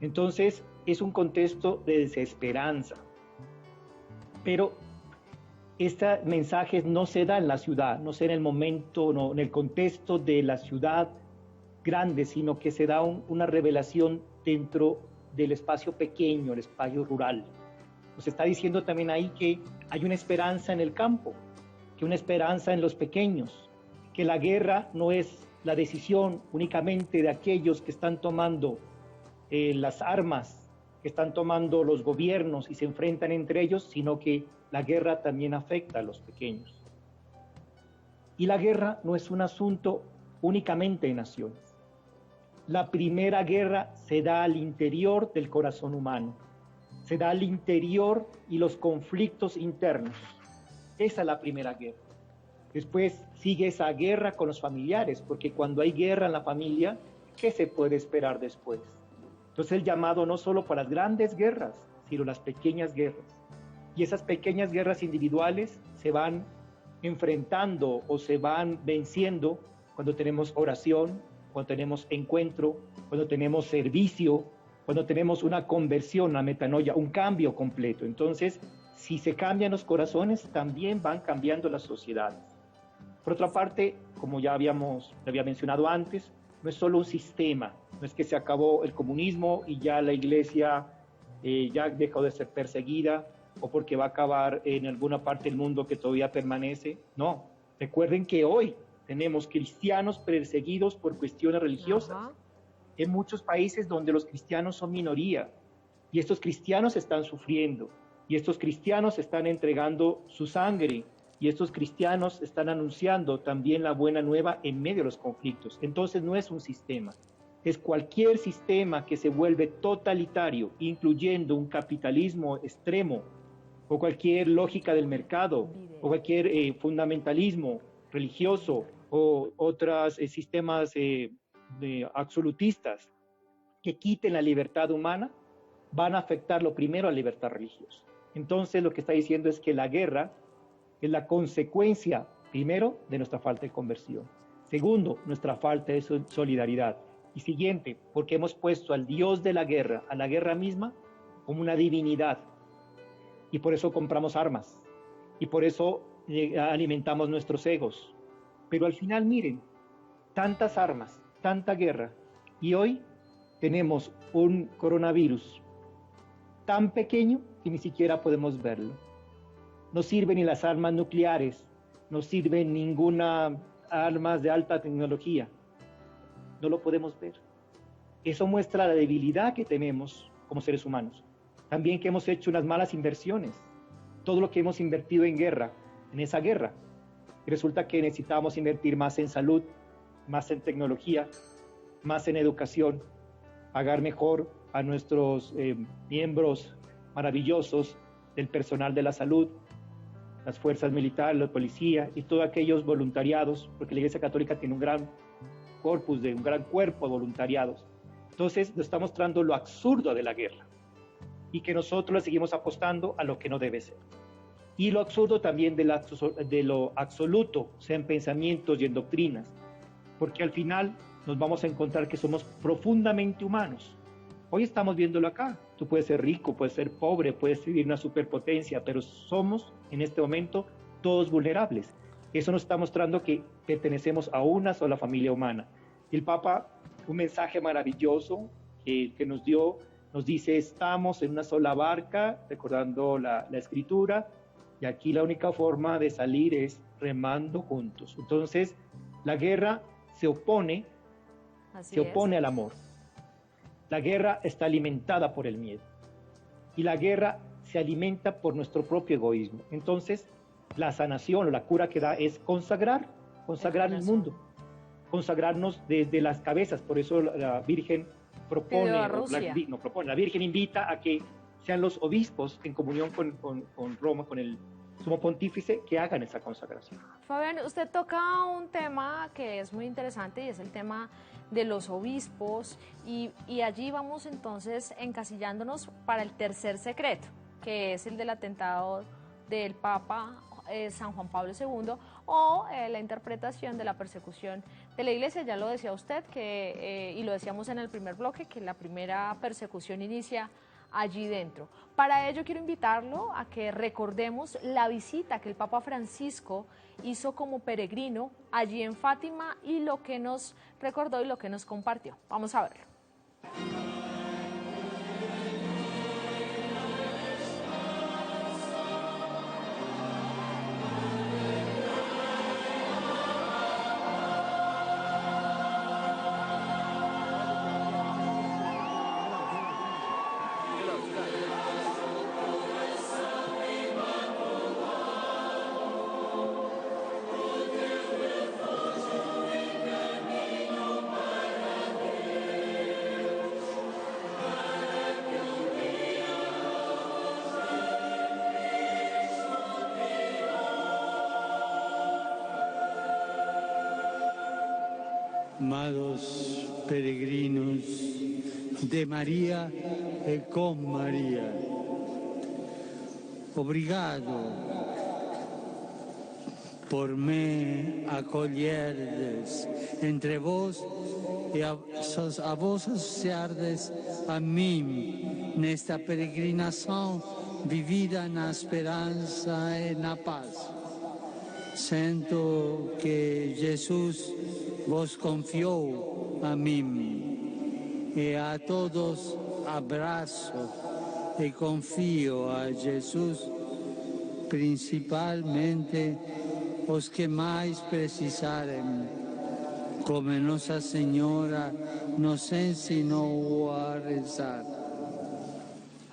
Speaker 14: Entonces, es un contexto de desesperanza. Pero este mensaje no se da en la ciudad, no se da en el momento, no, en el contexto de la ciudad grande, sino que se da una revelación dentro del espacio pequeño, el espacio rural. Nos está diciendo también ahí que hay una esperanza en el campo, que una esperanza en los pequeños, que la guerra no es la decisión únicamente de aquellos que están tomando las armas, que están tomando los gobiernos y se enfrentan entre ellos, sino que la guerra también afecta a los pequeños. Y la guerra no es un asunto únicamente de naciones. La primera guerra se da al interior del corazón humano, se da al interior y los conflictos internos. Esa es la primera guerra. Después sigue esa guerra con los familiares, porque cuando hay guerra en la familia, ¿qué se puede esperar después? Entonces el llamado no solo para las grandes guerras, sino las pequeñas guerras. Y esas pequeñas guerras individuales se van enfrentando o se van venciendo cuando tenemos oración, cuando tenemos encuentro, cuando tenemos servicio, cuando tenemos una conversión, una metanoia, un cambio completo. Entonces, si se cambian los corazones, también van cambiando las sociedades. Por otra parte, como ya había mencionado antes, no es solo un sistema, no es que se acabó el comunismo y ya la iglesia ya dejó de ser perseguida o porque va a acabar en alguna parte del mundo que todavía permanece. No, recuerden que hoy tenemos cristianos perseguidos por cuestiones religiosas. En muchos países donde los cristianos son minoría y estos cristianos están sufriendo y estos cristianos están entregando su sangre y estos cristianos están anunciando también la buena nueva en medio de los conflictos. Entonces no es un sistema, es cualquier sistema que se vuelve totalitario, incluyendo un capitalismo extremo o cualquier lógica del mercado o cualquier fundamentalismo religioso o otros sistemas absolutistas. que quiten la libertad humana van a afectar lo primero a la libertad religiosa. Entonces lo que está diciendo es que la guerra es la consecuencia, primero, de nuestra falta de conversión. Segundo, nuestra falta de solidaridad. Y siguiente, porque hemos puesto al Dios de la guerra, a la guerra misma, como una divinidad. Y por eso compramos armas. Y por eso alimentamos nuestros egos. Pero al final, miren, tantas armas, tanta guerra. Y hoy tenemos un coronavirus tan pequeño que ni siquiera podemos verlo. No sirven ni las armas nucleares, no sirven ninguna armas de alta tecnología. No lo podemos ver. Eso muestra la debilidad que tenemos como seres humanos. También que hemos hecho unas malas inversiones. Todo lo que hemos invertido en guerra, en esa guerra. Y resulta que necesitamos invertir más en salud, más en tecnología, más en educación, pagar mejor a nuestros miembros maravillosos del personal de la salud, las fuerzas militares, la policía y todos aquellos voluntariados, porque la Iglesia Católica tiene un gran corpus, un gran cuerpo de voluntariados. Entonces nos está mostrando lo absurdo de la guerra y que nosotros le seguimos apostando a lo que no debe ser. Y lo absurdo también de lo absoluto, sea en pensamientos y en doctrinas, porque al final nos vamos a encontrar que somos profundamente humanos. Hoy estamos viéndolo acá. Tú puedes ser rico, puedes ser pobre, puedes vivir una superpotencia, pero somos en este momento todos vulnerables. Eso nos está mostrando que pertenecemos a una sola familia humana. Y el Papa, un mensaje maravilloso que nos dio, nos dice, estamos en una sola barca, recordando la Escritura, y aquí la única forma de salir es remando juntos. Entonces, la guerra se opone al amor. La guerra está alimentada por el miedo. Y la guerra se alimenta por nuestro propio egoísmo. Entonces, la sanación o la cura que da es consagrar el mundo. Consagrarnos desde las cabezas. Por eso la Virgen propone, la Virgen invita a que sean los obispos en comunión con Roma, con el Sumo Pontífice, que hagan esa consagración.
Speaker 2: Fabián, usted toca un tema que es muy interesante y es el tema de los obispos y allí vamos entonces encasillándonos para el tercer secreto, que es el del atentado del Papa San Juan Pablo II o la interpretación de la persecución de la Iglesia. Ya lo decía usted y lo decíamos en el primer bloque, que la primera persecución inicia allí dentro. Para ello quiero invitarlo a que recordemos la visita que el Papa Francisco hizo como peregrino allí en Fátima y lo que nos recordó y lo que nos compartió. Vamos a verlo.
Speaker 13: Amados peregrinos de María e con María, obrigado por me acolherdes entre vos e a vos asociardes a mim nesta peregrinação vivida na esperança e na paz. Siento que Jesus vos confió a mí y a todos abrazo y confío a Jesús, principalmente los que más precisaren, como Nuestra Señora nos enseñó a rezar.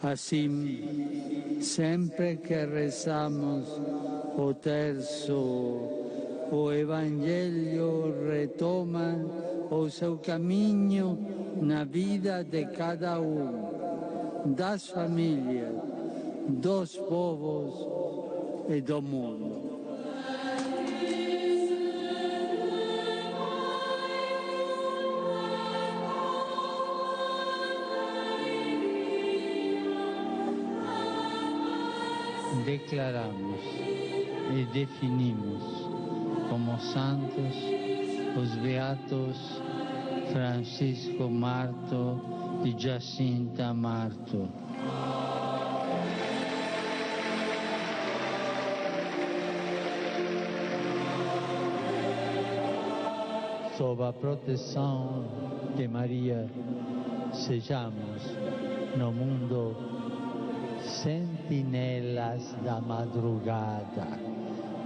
Speaker 13: Así, siempre que rezamos o terzo, o Evangelho retoma o seu caminho na vida de cada das famílias, dos povos e do mundo. declaramos y definimos como santos los beatos Francisco Marto y Jacinta Marto. Sob a proteção de Maria, sejamos no mundo sentinelas da madrugada,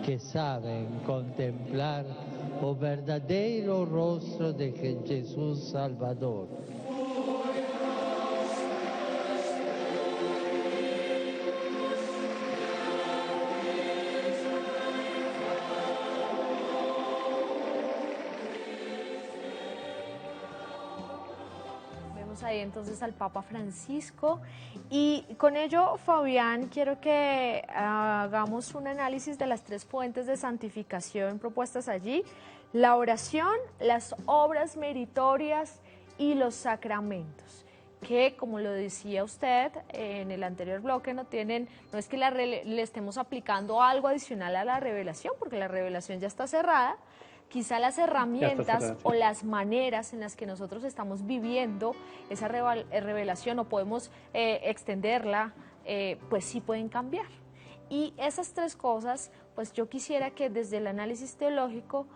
Speaker 13: que sabem contemplar o verdadeiro rostro de Jesus Salvador.
Speaker 2: Ahí entonces al Papa Francisco, y con ello, Fabián, quiero que hagamos un análisis de las 3 fuentes de santificación propuestas allí: la oración, las obras meritorias y los sacramentos, que, como lo decía usted en el anterior bloque, no es que le estemos aplicando algo adicional a la revelación, porque la revelación ya está cerrada. Quizá las herramientas o las maneras en las que nosotros estamos viviendo esa revelación o podemos extenderla, pues sí pueden cambiar. Y esas 3 cosas, pues yo quisiera que desde el análisis teológico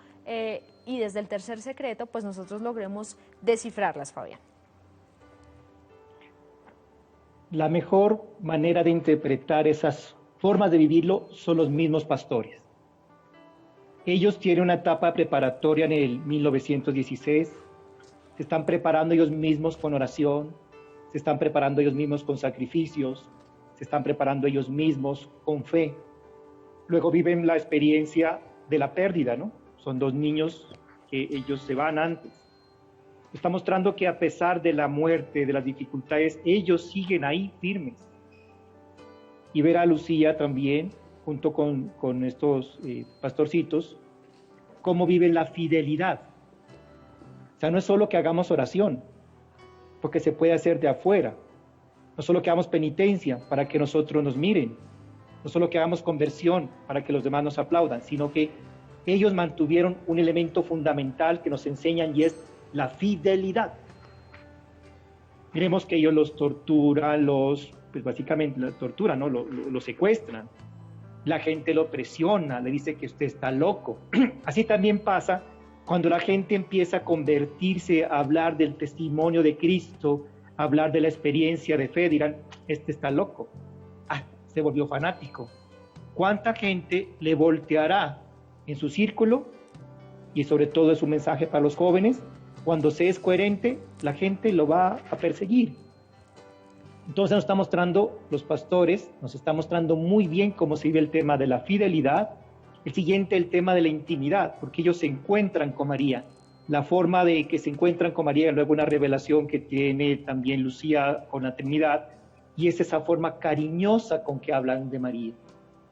Speaker 2: y desde el tercer secreto, pues nosotros logremos descifrarlas, Fabián.
Speaker 14: La mejor manera de interpretar esas formas de vivirlo son los mismos pastores. Ellos tienen una etapa preparatoria en el 1916, se están preparando ellos mismos con oración, se están preparando ellos mismos con sacrificios, se están preparando ellos mismos con fe. Luego viven la experiencia de la pérdida, ¿no? Son 2 niños que ellos se van antes. Está mostrando que a pesar de la muerte, de las dificultades, ellos siguen ahí firmes. Y ver a Lucía también, junto con estos pastorcitos, cómo viven la fidelidad. O sea, no es solo que hagamos oración, porque se puede hacer de afuera. No solo que hagamos penitencia para que nosotros nos miren. No solo que hagamos conversión para que los demás nos aplaudan, sino que ellos mantuvieron un elemento fundamental que nos enseñan, y es la fidelidad. Miremos que ellos los torturan, pues básicamente la tortura, ¿no? Lo secuestran. La gente lo presiona, le dice que usted está loco. Así también pasa cuando la gente empieza a convertirse, a hablar del testimonio de Cristo, a hablar de la experiencia de fe, dirán, este está loco. Se volvió fanático. ¿Cuánta gente le volteará en su círculo? Y sobre todo es un mensaje para los jóvenes: cuando se es coherente, la gente lo va a perseguir. Entonces nos está mostrando, los pastores, nos está mostrando muy bien cómo se vive el tema de la fidelidad. El siguiente, el tema de la intimidad, porque ellos se encuentran con María. La forma de que se encuentran con María, luego una revelación que tiene también Lucía con la Trinidad, y es esa forma cariñosa con que hablan de María.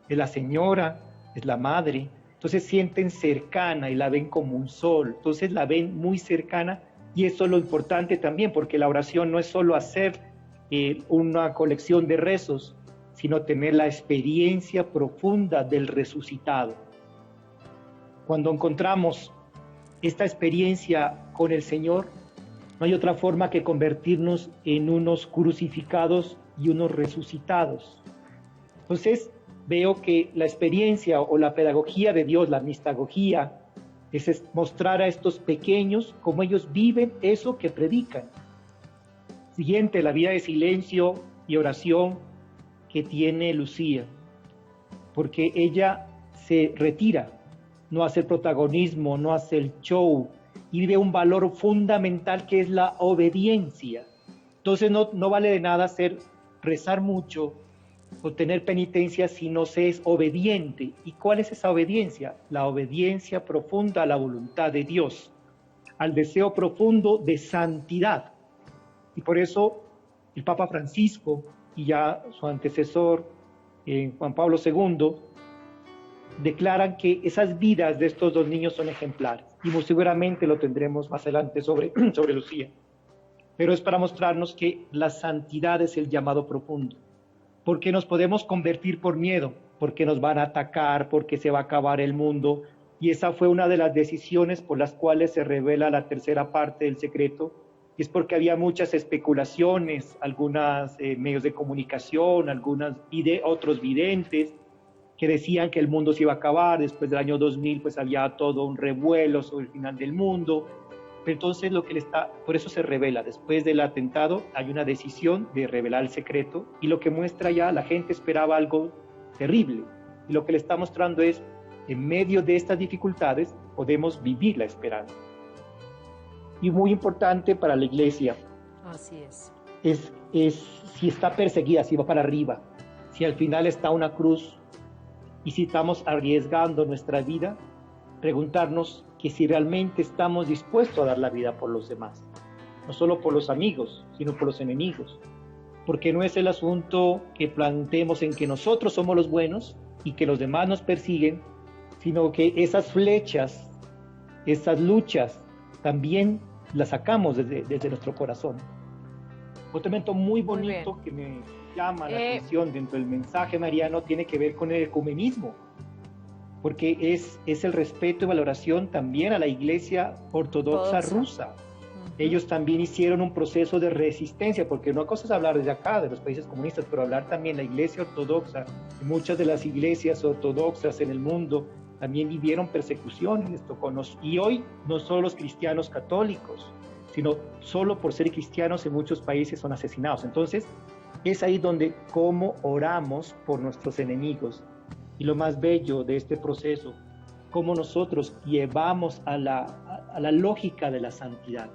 Speaker 14: Es la señora, es la madre, entonces sienten cercana y la ven como un sol, entonces la ven muy cercana, y eso es lo importante también, porque la oración no es solo hacer una colección de rezos, sino tener la experiencia profunda del resucitado. Cuando encontramos esta experiencia con el Señor, no hay otra forma que convertirnos en unos crucificados y unos resucitados. Entonces veo que la experiencia o la pedagogía de Dios, la mistagogía, es mostrar a estos pequeños cómo ellos viven eso que predican. Siguiente, la vida de silencio y oración que tiene Lucía, porque ella se retira, no hace el protagonismo, no hace el show, y vive un valor fundamental que es la obediencia. Entonces no vale de nada rezar mucho o tener penitencia si no se es obediente. ¿Y cuál es esa obediencia? La obediencia profunda a la voluntad de Dios, al deseo profundo de santidad. Y por eso el Papa Francisco y ya su antecesor, Juan Pablo II, declaran que esas vidas de estos 2 niños son ejemplares. Y muy seguramente lo tendremos más adelante sobre Lucía. Pero es para mostrarnos que la santidad es el llamado profundo. Porque nos podemos convertir por miedo. porque nos van a atacar, porque se va a acabar el mundo. Y esa fue una de las decisiones por las cuales se revela la tercera parte del secreto, y es porque había muchas especulaciones, algunos medios de comunicación, otros videntes, que decían que el mundo se iba a acabar. Después del año 2000, pues había todo un revuelo sobre el final del mundo. Pero entonces por eso se revela. Después del atentado hay una decisión de revelar el secreto, y lo que muestra ya, la gente esperaba algo terrible, y lo que le está mostrando es, en medio de estas dificultades podemos vivir la esperanza. Y muy importante para la iglesia,
Speaker 2: así
Speaker 14: es si está perseguida, si va para arriba, si al final está una cruz, y si estamos arriesgando nuestra vida, preguntarnos que si realmente estamos dispuestos a dar la vida por los demás, no solo por los amigos, sino por los enemigos, porque no es el asunto que planteemos en que nosotros somos los buenos y que los demás nos persiguen, sino que esas flechas, esas luchas, también las sacamos desde nuestro corazón. Otro elemento muy bonito que me llama la atención dentro del mensaje mariano tiene que ver con el ecumenismo, porque es el respeto y valoración también a la Iglesia Ortodoxa rusa. Ellos también hicieron un proceso de resistencia, porque una cosa es hablar desde acá, de los países comunistas, pero hablar también de la Iglesia Ortodoxa. Y muchas de las iglesias ortodoxas en el mundo también vivieron persecuciones. Y hoy no solo los cristianos católicos, sino solo por ser cristianos en muchos países son asesinados. Entonces, es ahí donde cómo oramos por nuestros enemigos. Y lo más bello de este proceso, cómo nosotros llevamos a la lógica de la santidad.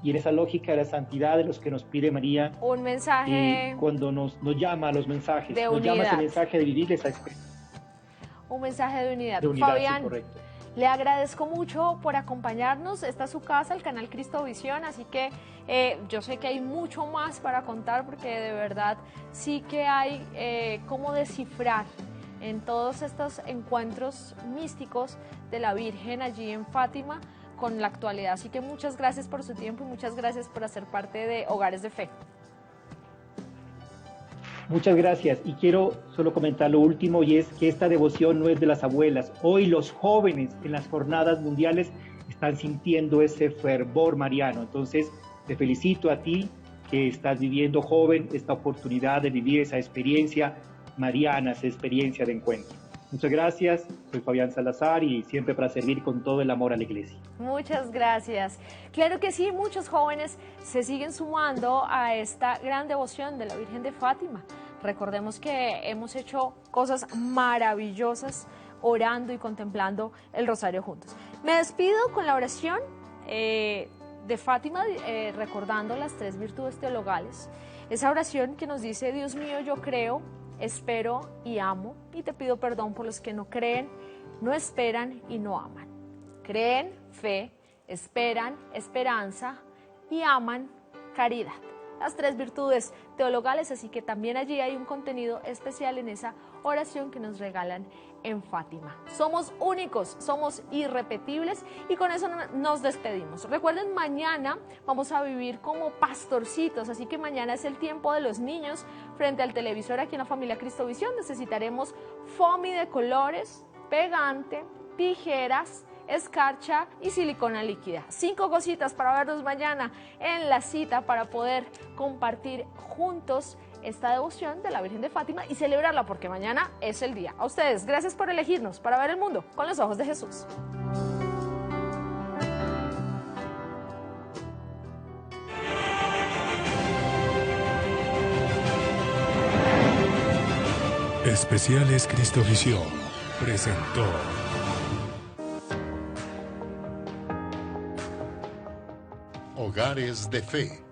Speaker 14: Y en esa lógica de la santidad de los que nos pide María,
Speaker 2: un mensaje
Speaker 14: cuando nos llama a los mensajes,
Speaker 2: de
Speaker 14: nos
Speaker 2: unidad.
Speaker 14: llama ese mensaje de vivir esa experiencia.
Speaker 2: Un mensaje de unidad.
Speaker 14: Fabián,
Speaker 2: sí,
Speaker 14: correcto.
Speaker 2: Le agradezco mucho por acompañarnos. Esta es su casa, el canal Cristovisión, así que yo sé que hay mucho más para contar, porque de verdad sí que hay cómo descifrar en todos estos encuentros místicos de la Virgen allí en Fátima con la actualidad. Así que muchas gracias por su tiempo y muchas gracias por hacer parte de Hogares de Fe.
Speaker 14: Muchas gracias, y quiero solo comentar lo último, y es que esta devoción no es de las abuelas. Hoy los jóvenes en las jornadas mundiales están sintiendo ese fervor mariano. Entonces te felicito a ti que estás viviendo, joven, esta oportunidad de vivir esa experiencia mariana, esa experiencia de encuentro. Muchas gracias, soy Fabián Salazar y siempre para servir con todo el amor a la iglesia.
Speaker 2: Muchas gracias. Claro que sí, muchos jóvenes se siguen sumando a esta gran devoción de la Virgen de Fátima. Recordemos que hemos hecho cosas maravillosas orando y contemplando el rosario juntos. Me despido con la oración de Fátima, recordando las 3 virtudes teologales. Esa oración que nos dice: Dios mío, yo creo, espero y amo, y te pido perdón por los que no creen, no esperan y no aman. Creen, fe, esperan, esperanza y aman, caridad. Las 3 virtudes teologales, así que también allí hay un contenido especial en esa oración que nos regalan en Fátima. Somos únicos, somos irrepetibles, y con eso nos despedimos. Recuerden, mañana vamos a vivir como pastorcitos, así que mañana es el tiempo de los niños frente al televisor aquí en la familia Cristovisión. Necesitaremos foamy de colores, pegante, tijeras, escarcha y silicona líquida. 5 cositas para vernos mañana en la cita, para poder compartir juntos esta devoción de la Virgen de Fátima y celebrarla, porque mañana es el día. A ustedes, gracias por elegirnos para ver el mundo con los ojos de Jesús.
Speaker 12: Especiales Cristovisión presentó
Speaker 15: Hogares de Fe.